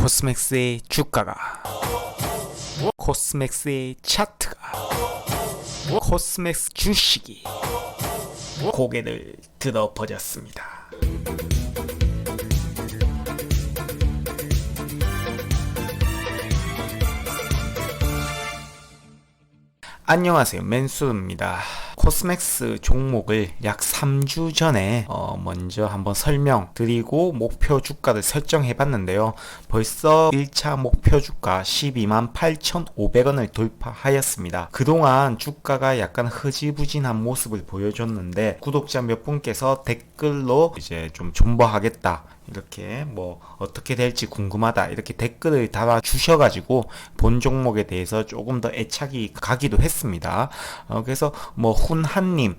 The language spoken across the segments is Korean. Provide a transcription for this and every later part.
코스맥스의 주가가, 코스맥스의 차트가, 코스맥스 주식이 고개를 들어 버렸습니다. 안녕하세요, 맨수입니다. 코스맥스 종목을 약 3주 전에 먼저 한번 설명드리고 목표 주가를 설정해 봤는데요. 벌써 1차 목표 주가 128,500원을 돌파하였습니다. 그동안 주가가 약간 흐지부진한 모습을 보여줬는데 구독자 몇 분께서 댓글로 이제 좀 존버하겠다, 이렇게 뭐 어떻게 될지 궁금하다, 이렇게 댓글을 달아 주셔가지고 본 종목에 대해서 조금 더 애착이 가기도 했습니다. 그래서 뭐 훈한님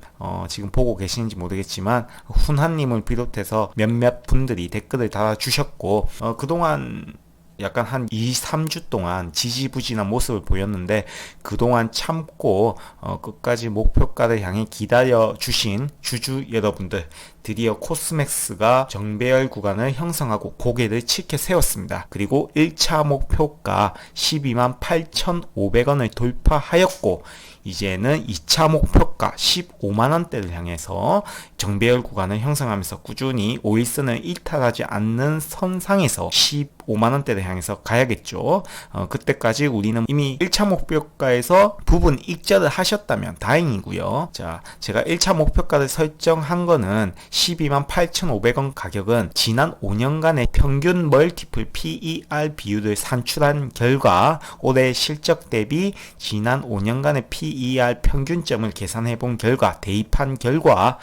지금 보고 계시는지 모르겠지만 훈한님을 비롯해서 몇몇 분들이 댓글을 달아 주셨고, 그동안 약간 한 2, 3주 동안 지지부진한 모습을 보였는데 그동안 참고 끝까지 목표가를 향해 기다려 주신 주주 여러분들, 드디어 코스맥스가 정배열 구간을 형성하고 고개를 칠켜 세웠습니다. 그리고 1차 목표가 128,500원을 돌파하였고 이제는 2차 목표가 15만원대를 향해서 정배열 구간을 형성하면서 꾸준히 5일선을 이탈하지 않는 선상에서 15만원대를 향해서 가야겠죠. 그때까지 우리는 이미 1차 목표가에서 부분 익절을 하셨다면 다행이고요. 자, 제가 1차 목표가를 설정한 거는 128,500원 가격은 지난 5년간의 평균 멀티플 PER 비율을 산출한 결과 올해 실적 대비 지난 5년간의 PER 평균점을 계산해 본 결과, 대입한 결과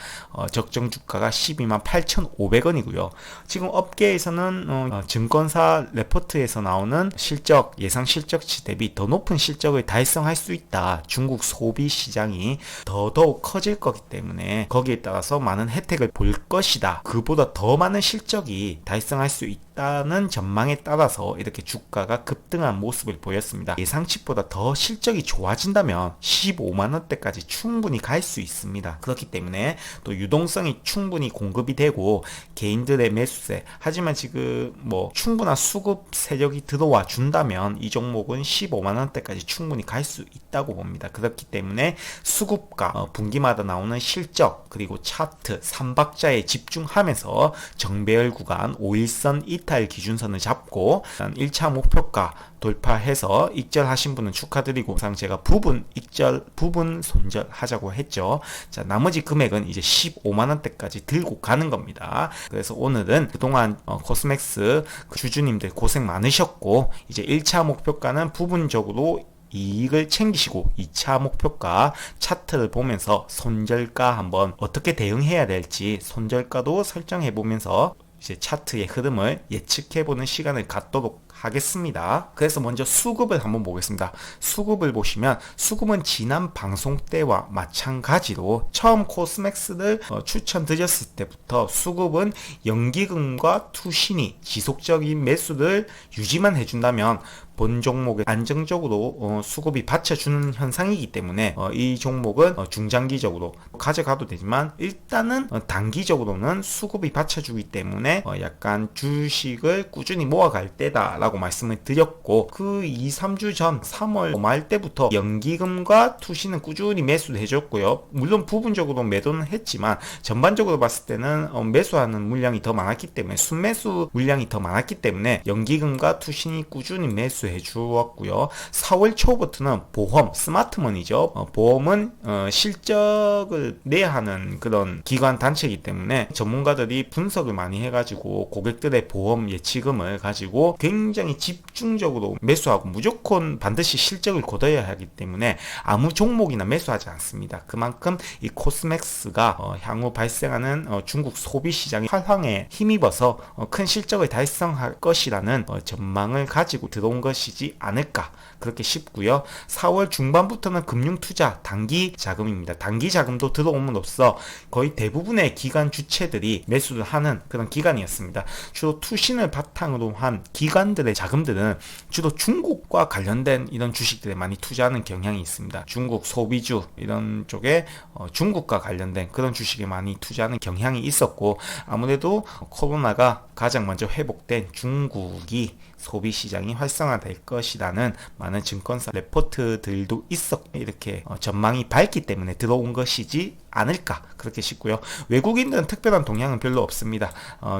적정 주가가 128,500원이고요. 지금 업계에서는 증권사 레포트에서 나오는 실적, 예상 실적치 대비 더 높은 실적을 달성할 수 있다. 중국 소비 시장이 더더욱 커질 거기 때문에 거기에 따라서 많은 혜택을 볼 것이다. 그보다 더 많은 실적이 달성할 수 있다는 전망에 따라서 이렇게 주가가 급등한 모습을 보였습니다. 예상치보다 더 실적이 좋아진다면 15만원대까지 충분히 갈 수 있습니다. 그렇기 때문에 또 유동성이 충분히 공급이 되고 개인들의 매수세, 하지만 지금 뭐 충분한 수급 세력이 들어와 준다면 이 종목은 15만원대까지 충분히 갈 수 있다고 봅니다. 그렇기 때문에 수급과 분기마다 나오는 실적, 그리고 차트, 3박자에 집중하면서 정배열 구간 5일선 이탈 기준선을 잡고 1차 목표가 돌파해서 익절하신 분은 축하드리고, 항상 제가 부분 익절, 부분 손절 하자고 했죠. 자, 나머지 금액은 이제 15만원대까지 들고 가는 겁니다. 그래서 오늘은 그동안 코스맥스 주주님들 고생 많으셨고, 이제 1차 목표가는 부분적으로 이익을 챙기시고 2차 목표가 차트를 보면서 손절가 한번 어떻게 대응해야 될지 손절가도 설정해 보면서 이제 차트의 흐름을 예측해보는 시간을 갖도록 하겠습니다. 그래서 먼저 수급을 한번 보겠습니다. 수급을 보시면 수급은 지난 방송 때와 마찬가지로 처음 코스맥스를 추천드렸을 때부터 수급은 연기금과 투신이 지속적인 매수를 유지만 해준다면 본 종목에 안정적으로 수급이 받쳐주는 현상이기 때문에 이 종목은 중장기적으로 가져가도 되지만 일단은 단기적으로는 수급이 받쳐주기 때문에 약간 주식을 꾸준히 모아갈 때다라고 말씀을 드렸고, 그 2, 3주 전 3월 말 때부터 연기금과 투신은 꾸준히 매수를 해줬고요. 물론 부분적으로 매도는 했지만 전반적으로 봤을 때는 매수하는 물량이 더 많았기 때문에, 순매수 물량이 더 많았기 때문에 연기금과 투신이 꾸준히 매수해 주었고요. 4월 초부터는 보험, 스마트머니죠. 보험은 실적을 내야 하는 그런 기관 단체이기 때문에 전문가들이 분석을 많이 해가지고 고객들의 보험 예치금을 가지고 굉장히 집중적으로 매수하고 무조건 반드시 실적을 거둬야 하기 때문에 아무 종목이나 매수하지 않습니다. 그만큼 이 코스맥스가 향후 발생하는 중국 소비 시장의 활황에 힘입어서 큰 실적을 달성할 것이라는 전망을 가지고 들어온 것이지 않을까, 그렇게 싶고요. 4월 중반부터는 금융투자 단기 자금입니다. 단기 자금도 들어옴으로써 거의 대부분의 기관 주체들이 매수를 하는 그런 기간이었습니다. 주로 투신을 바탕으로 한 기관들의 자금들은 주로 중국과 관련된 이런 주식들에 많이 투자하는 경향이 있습니다. 중국 소비주 이런 쪽에 중국과 관련된 그런 주식에 많이 투자하는 경향이 있었고, 아무래도 코로나가 가장 먼저 회복된 중국이 소비 시장이 활성화될 것이라는 많은 증권사 레포트들도 이렇게 전망이 밝기 때문에 들어온 것이지 않을까 그렇게 싶고요. 외국인들은 특별한 동향은 별로 없습니다.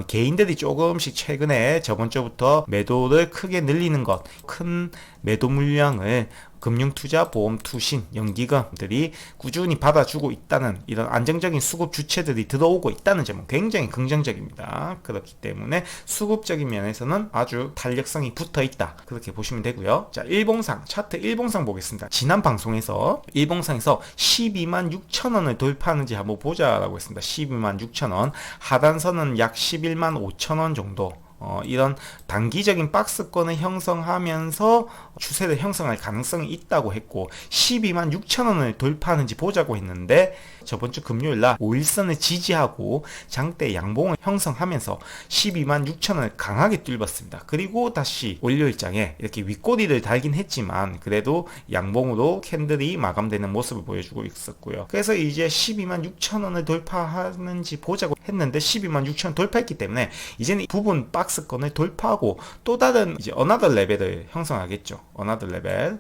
개인들이 조금씩 최근에 저번 주부터 매도를 크게 늘리는 것, 큰 매도 물량을 금융투자보험투신, 연기금들이 꾸준히 받아주고 있다는 이런 안정적인 수급 주체들이 들어오고 있다는 점은 굉장히 긍정적입니다. 그렇기 때문에 수급적인 면에서는 아주 탄력성이 붙어 있다 그렇게 보시면 되고요. 자, 일봉상 차트 일봉상 보겠습니다. 지난 방송에서 일봉상에서 12만 6천 원을 돌파하는지 한번 보자라고 했습니다. 12만 6천 원, 하단선은 약 11만 5천 원 정도. 이런 단기적인 박스권을 형성하면서 추세를 형성할 가능성이 있다고 했고 12만 6천 원을 돌파하는지 보자고 했는데 저번 주 금요일날 5일선을 지지하고 장대 양봉을 형성하면서 12만 6천 원을 강하게 뚫었습니다. 그리고 다시 월요일장에 이렇게 윗꼬리를 달긴 했지만 그래도 양봉으로 캔들이 마감되는 모습을 보여주고 있었고요. 그래서 이제 12만 6천 원을 돌파하는지 보자고 했는데 12만 6천 원 돌파했기 때문에 이제는 부분 박스권을 돌파하고 또 다른 이제 어나더 레벨을 형성하겠죠. 어나더 레벨.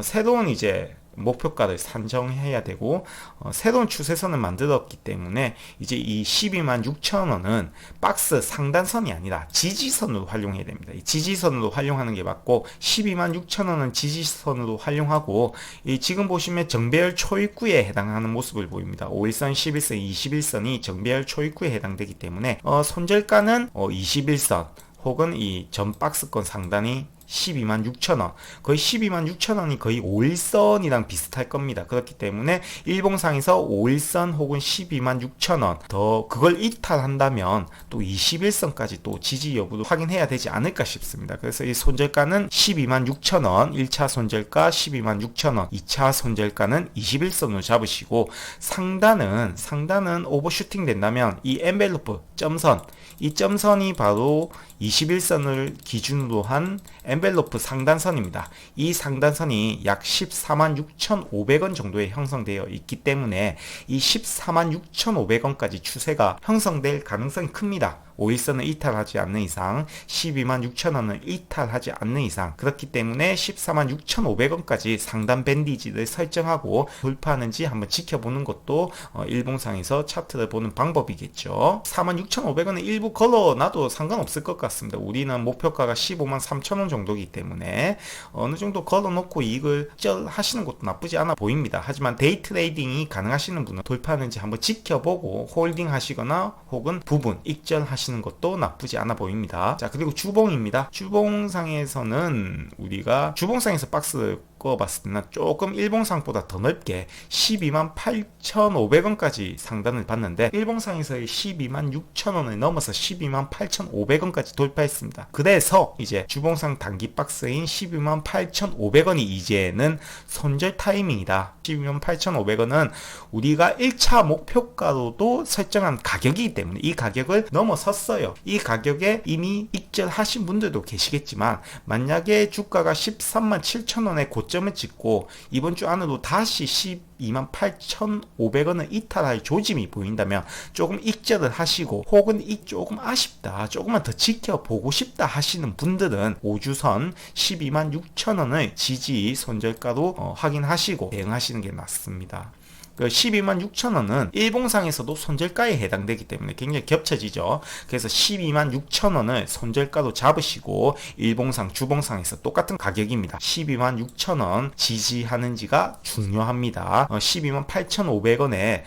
새로운 이제 목표가를 산정해야 되고 새로운 추세선을 만들었기 때문에 이제 이 12만 6천 원은 박스 상단선이 아니라 지지선으로 활용해야 됩니다. 이 지지선으로 활용하는 게 맞고 12만 6천 원은 지지선으로 활용하고 이 지금 보시면 정배열 초입구에 해당하는 모습을 보입니다. 5일선, 11선, 21선이 정배열 초입구에 해당되기 때문에 손절가는 21선 혹은 이 전 박스권 상단이 12만 6천 원, 거의 12만 6천 원이 거의 5일선이랑 비슷할 겁니다. 그렇기 때문에 일봉상에서 5일선 혹은 12만 6천 원 더 그걸 이탈한다면 또 21선까지 또 지지 여부도 확인해야 되지 않을까 싶습니다. 그래서 이 손절가는 12만 6천 원, 1차 손절가 12만 6천 원, 2차 손절가는 21선으로 잡으시고 상단은 오버슈팅 된다면 이 엔벨로프 점선, 이 점선이 바로 21선을 기준으로 한 엔벨로프 상단선입니다. 이 상단선이 약 14만 6,500원 정도에 형성되어 있기 때문에 이 14만 6,500원까지 추세가 형성될 가능성이 큽니다. 5일선을 이탈하지 않는 이상 12만 6천원을 이탈하지 않는 이상 그렇기 때문에 14만 6,500원까지 상단 밴디지를 설정하고 돌파하는지 한번 지켜보는 것도 일봉상에서 차트를 보는 방법이겠죠. 4만 6,500원은 일부 걸어놔도 상관없을 것 같습니다. 우리는 목표가가 15만 3천원 정도이기 때문에 어느 정도 걸어놓고 이익을 하시는 것도 나쁘지 않아 보입니다. 하지만 데이 트레이딩이 가능하시는 분은 돌파하는지 한번 지켜보고 홀딩 하시거나 혹은 부분 익절하시는 것도 나쁘지 않아 보입니다. 자, 그리고 주봉입니다. 주봉상에서는 우리가 주봉상에서 박스 봤을 때는 조금 일봉상보다 더 넓게 12만 8,500원까지 상단을 봤는데 일봉상에서의 12만 6천원을 넘어서 12만 8,500원까지 돌파했습니다. 그래서 이제 주봉상 단기 박스인 12만 8,500원이 이제는 손절 타이밍이다. 12만 8,500원은 우리가 1차 목표가로도 설정한 가격이기 때문에 이 가격을 넘어섰어요. 이 가격에 이미 익절하신 분들도 계시겠지만 만약에 주가가 13만 7천원의 고점을 찍고 이번 주 안으로 다시 12만 8,500원을 이탈할 조짐이 보인다면 조금 익절을 하시고 혹은 조금 아쉽다, 조금만 더 지켜보고 싶다 하시는 분들은 5주선 12만 6천원을 지지 손절가로 확인하시고 대응하시는 게 낫습니다. 그 12만 6천원은 일봉상에서도 손절가에 해당되기 때문에 굉장히 겹쳐지죠. 그래서 12만 6천원을 손절가로 잡으시고 일봉상, 주봉상에서 똑같은 가격입니다. 12만 6천원 지지하는지가 중요합니다. 12만 8,500원에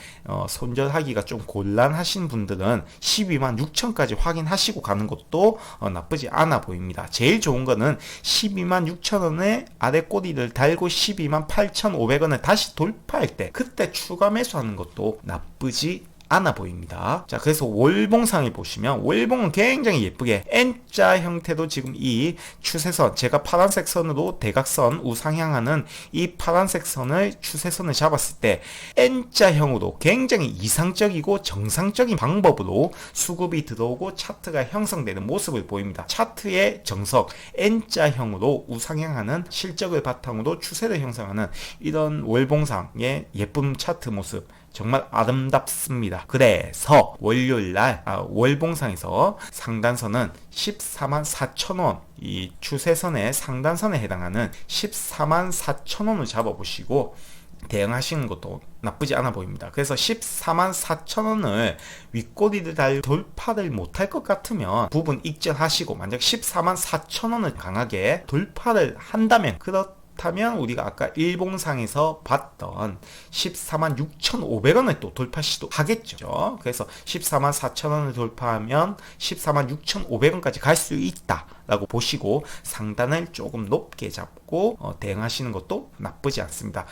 손절하기가 좀 곤란하신 분들은 12만 6천까지 확인하시고 가는 것도 나쁘지 않아 보입니다. 제일 좋은 거는 12만 6천원에 아래 꼬리를 달고 12만 8,500원을 다시 돌파할 때 그때 추가 매수하는 것도 나쁘지 않아 보입니다. 자, 그래서 월봉상을 보시면 월봉은 굉장히 예쁘게 N자 형태도 지금 이 추세선, 제가 파란색 선으로 대각선 우상향하는 이 파란색 선을 추세선을 잡았을 때 N자형으로 굉장히 이상적이고 정상적인 방법으로 수급이 들어오고 차트가 형성되는 모습을 보입니다. 차트의 정석 N자형으로 우상향하는 실적을 바탕으로 추세를 형성하는 이런 월봉상의 예쁜 차트 모습 정말 아름답습니다. 그래서 월요일날 월봉상에서 상단선은 14만 4천원, 이 추세선의 상단선에 해당하는 14만 4천원을 잡아보시고 대응하시는 것도 나쁘지 않아 보입니다. 그래서 14만 4천원을 윗꼬리를 달 돌파를 못할 것 같으면 부분 익절하시고, 만약 14만 4천원을 강하게 돌파를 한다면, 그렇다면 우리가 아까 일봉상에서 봤던 14만 6,500원을 또 돌파 시도하겠죠. 그래서 14만 4천원을 돌파하면 14만 6,500원까지 갈 수 있다 라고 보시고 상단을 조금 높게 잡고 대응하시는 것도 나쁘지 않습니다.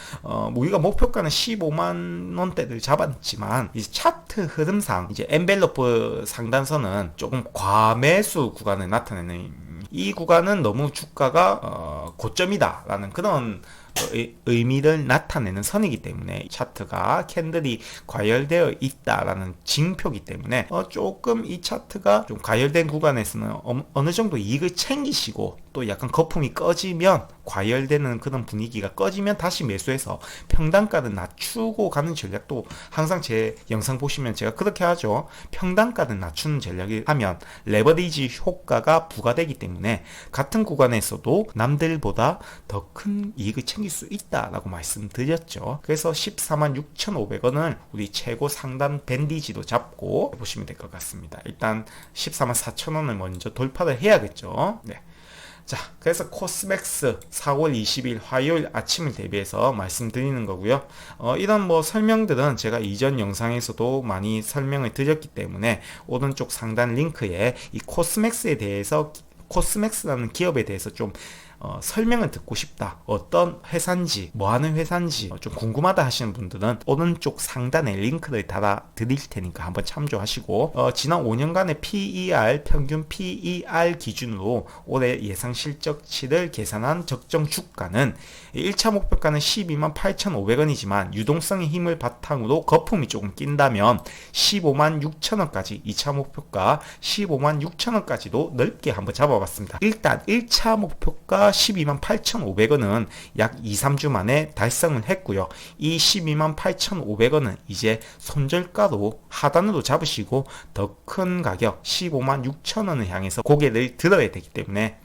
우리가 목표가는 15만 원대를 잡았지만 이제 차트 흐름상 이제 엔벨로프 상단선은 조금 과매수 구간을 나타내는, 이 구간은 너무 주가가 고점이다 라는 그런 의미를 나타내는 선이기 때문에, 차트가 캔들이 과열되어 있다라는 징표이기 때문에 조금 이 차트가 좀 과열된 구간에서는 어느 정도 이익을 챙기시고, 또 약간 거품이 꺼지면, 과열되는 그런 분위기가 꺼지면 다시 매수해서 평단가를 낮추고 가는 전략도, 항상 제 영상 보시면 제가 그렇게 하죠. 평단가를 낮추는 전략을 하면 레버리지 효과가 부과되기 때문에 같은 구간에서도 남들보다 더 큰 이익을 챙길 수 있다라고 말씀드렸죠. 그래서 14만 6,500원을 우리 최고 상단 밴디지로 잡고 보시면 될 것 같습니다. 일단 14만 4천원을 먼저 돌파를 해야겠죠. 네. 자, 그래서 코스맥스 4월 20일 화요일 아침을 대비해서 말씀드리는 거고요. 이런 설명들은 제가 이전 영상에서도 많이 설명을 드렸기 때문에 오른쪽 상단 링크에 이 코스맥스에 대해서, 코스맥스라는 기업에 대해서 좀 설명을 듣고 싶다, 어떤 회사인지, 뭐하는 회사인지 좀 궁금하다 하시는 분들은 오른쪽 상단에 링크를 달아 드릴 테니까 한번 참조하시고, 지난 5년간의 PER, 평균 PER 기준으로 올해 예상 실적치를 계산한 적정 주가는 1차 목표가는 12만 8,500원이지만 유동성의 힘을 바탕으로 거품이 조금 낀다면 15만 6천원까지, 2차 목표가 15만 6천원까지도 넓게 한번 잡아봤습니다. 일단 1차 목표가 12만 8,500원은 약 2-3주 만에 달성을 했고요. 이 12만 8,500원은 이제 손절가로 하단으로 잡으시고 더 큰 가격 15만 6천원을 향해서 고개를 들어야 되기 때문에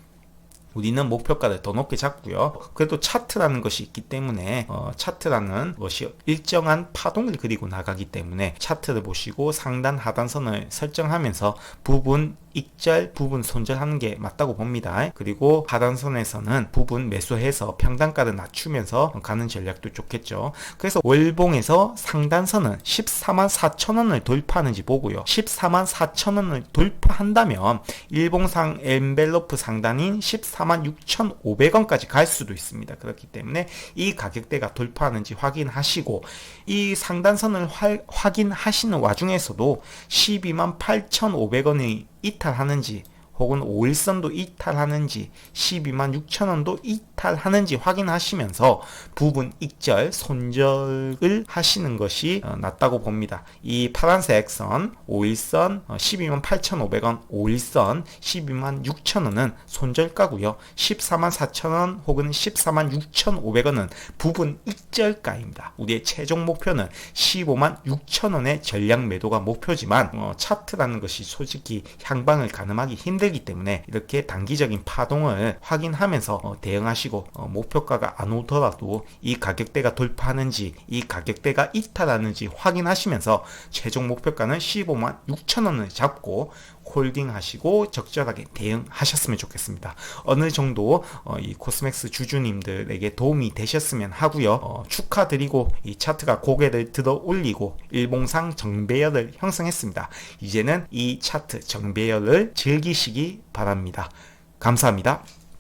우리는 목표가를 더 높게 잡고요. 그래도 차트라는 것이 있기 때문에 차트라는 것이 일정한 파동을 그리고 나가기 때문에 차트를 보시고 상단 하단선을 설정하면서 부분 익절, 부분 손절하는 게 맞다고 봅니다. 그리고 하단선에서는 부분 매수해서 평단가를 낮추면서 가는 전략도 좋겠죠. 그래서 월봉에서 상단선은 14만 4천원을 돌파하는지 보고요. 14만 4천원을 돌파한다면 일봉상 엔벨로프 상단인 14만 6,500원까지 갈 수도 있습니다. 그렇기 때문에 이 가격대가 돌파하는지 확인하시고, 이 상단선을 확인하시는 와중에서도 12만 8,500원이 이탈하는지, 혹은 5일선도 이탈하는지, 12만 6천원도 이탈하는지 확인하시면서 부분 익절, 손절을 하시는 것이 낫다고 봅니다. 이 파란색 선, 5일선 12만 8,500원, 5일선 12만 6천원은 손절가고요. 14만 4천원 혹은 14만 6,500원은 부분 익절가입니다. 우리의 최종 목표는 15만 6천원의 전량 매도가 목표지만 차트라는 것이 솔직히 향방을 가늠하기 힘들기 때문에 이렇게 단기적인 파동을 확인하면서 대응하시고, 목표가가 안 오더라도 이 가격대가 돌파하는지, 이 가격대가 이탈하는지 확인하시면서 최종 목표가는 15만 6천원을 잡고 홀딩하시고 적절하게 대응하셨으면 좋겠습니다. 어느 정도 이 코스맥스 주주님들에게 도움이 되셨으면 하고요. 축하드리고, 이 차트가 고개를 들어 올리고 일봉상 정배열을 형성했습니다. 이제는 이 차트 정배열을 즐기시기 바랍니다. 감사합니다.